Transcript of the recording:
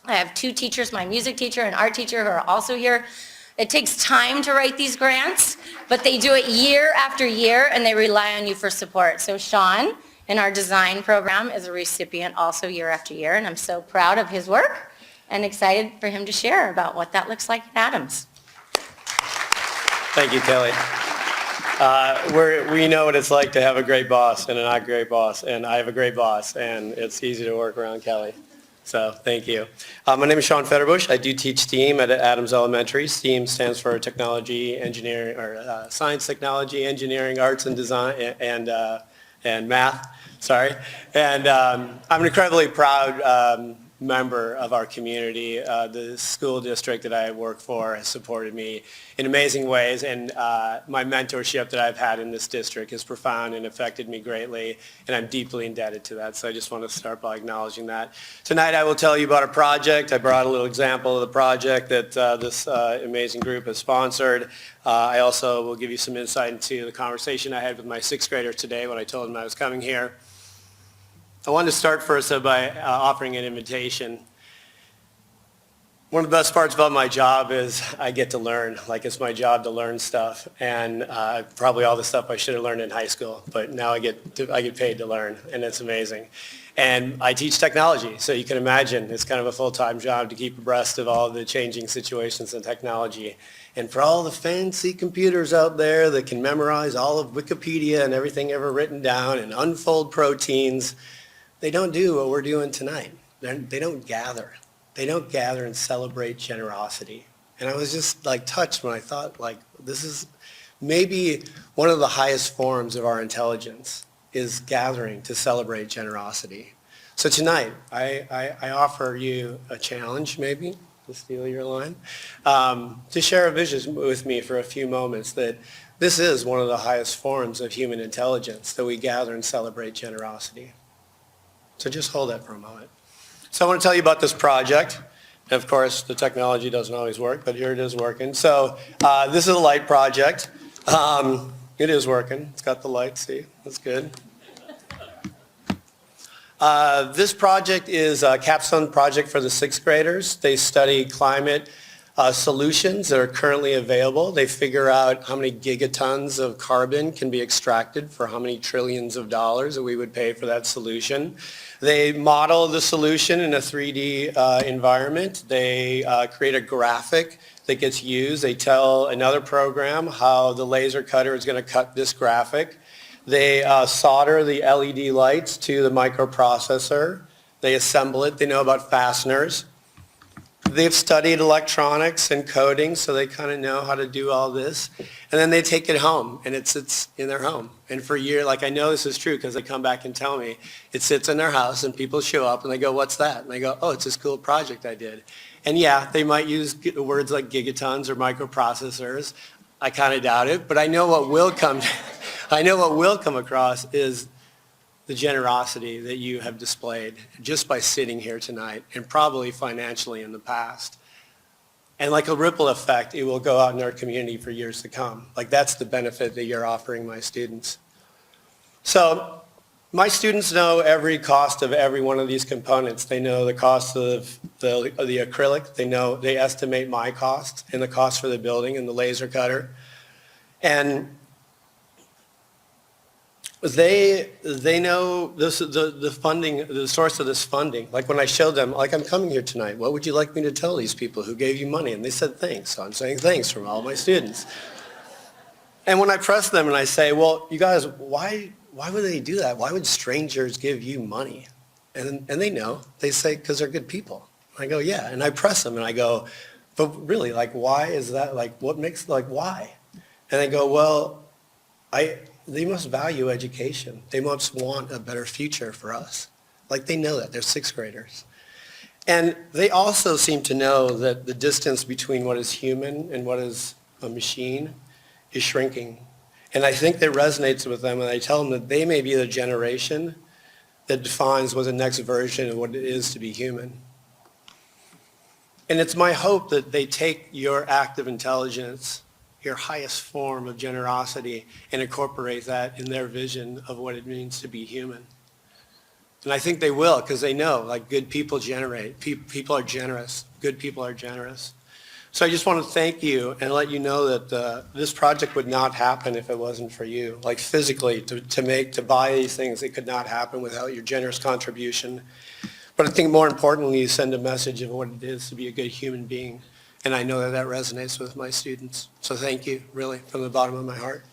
I have 2 teachers, my music teacher and art teacher, who are also here. It takes time to write these grants, but they do it year after year, and they rely on you for support. So Sean, in our design program, is a recipient also year after year, and I'm so proud of his work and excited for him to share about what that looks like at Adams. Thank you, Kelly. We know what it's like to have a great boss and a not great boss, and I have a great boss, and it's easy to work around Kelly. So thank you. My name is Sean Federbush. I do teach STEAM at Adams Elementary. STEAM stands for technology, engineering, or science, technology, engineering, arts, and design, and math. Sorry. And I'm an incredibly proud member of our community. The school district that I work for has supported me in amazing ways, and my mentorship that I've had in this district is profound and affected me greatly, and I'm deeply indebted to that. So I just want to start by acknowledging that. Tonight I will tell you about a project. I brought a little example of the project that this amazing group has sponsored. I also will give you some insight into the conversation I had with my 6th graders today when I told them I was coming here. I wanted to start first by offering an invitation. One of the best parts about my job is I get to learn. Like, it's my job to learn stuff, and probably all the stuff I should have learned in high school, but now I get paid to learn, and it's amazing. And I teach technology, so you can imagine it's kind of a full-time job to keep abreast of all the changing situations in technology. And for all the fancy computers out there that can memorize all of Wikipedia and everything ever written down and unfold proteins, they don't do what we're doing tonight. They don't gather. They don't gather and celebrate generosity. And I was just like touched when I thought, like, this is maybe one of the highest forms of our intelligence, is gathering to celebrate generosity. So tonight, I offer you a challenge, maybe, to steal your line, to share a vision with me for a few moments that this is one of the highest forms of human intelligence, that we gather and celebrate generosity. So just hold that for a moment. So I want to tell you about this project. Of course, the technology doesn't always work, but here it is working. So this is a light project. It is working. It's got the light, see? That's good. This project is a capstone project for the 6th graders. They study climate solutions that are currently available. They figure out how many gigatons of carbon can be extracted for how many trillions of dollars that we would pay for that solution. They model the solution in a 3D environment. They create a graphic that gets used. They tell another program how the laser cutter is going to cut this graphic. They solder the LED lights to the microprocessor. They assemble it. They know about fasteners. They've studied electronics and coding, so they kind of know how to do all this. And then they take it home, and it sits in their home. And for a year, like, I know this is true because they come back and tell me, it sits in their house, and people show up, and they go, what's that? And they go, oh, it's this cool project I did. And yeah, they might use words like gigatons or microprocessors. I kind of doubt it, but I know what will come across is the generosity that you have displayed just by sitting here tonight, and probably financially in the past. And like a ripple effect, it will go out in our community for years to come. Like, that's the benefit that you're offering my students. So my students know every cost of every one of these components. They know the cost of the acrylic. They estimate my cost and the cost for the building and the laser cutter. And they know the funding, the source of this funding. Like, when I showed them, like, I'm coming here tonight, what would you like me to tell these people who gave you money? And they said thanks. So I'm saying thanks from all my students. And when I press them and I say, well, you guys, why would they do that? Why would strangers give you money? And they know. They say, because they're good people. I go, yeah. And I press them and I go, but really, like, why is that? Like, what makes, like, why? And they go, well, they must value education. They must want a better future for us. Like, they know that. They're 6th graders. And they also seem to know that the distance between what is human and what is a machine is shrinking. And I think that resonates with them, and I tell them that they may be the generation that defines what the next version of what it is to be human. And it's my hope that they take your active intelligence, your highest form of generosity, and incorporate that in their vision of what it means to be human. And I think they will, because they know, like, good people generate. People are generous. Good people are generous. So I just want to thank you and let you know that this project would not happen if it wasn't for you. Like, physically, to buy these things, it could not happen without your generous contribution. But I think more importantly, you send a message of what it is to be a good human being. And I know that that resonates with my students. So thank you, really, from the bottom of my heart.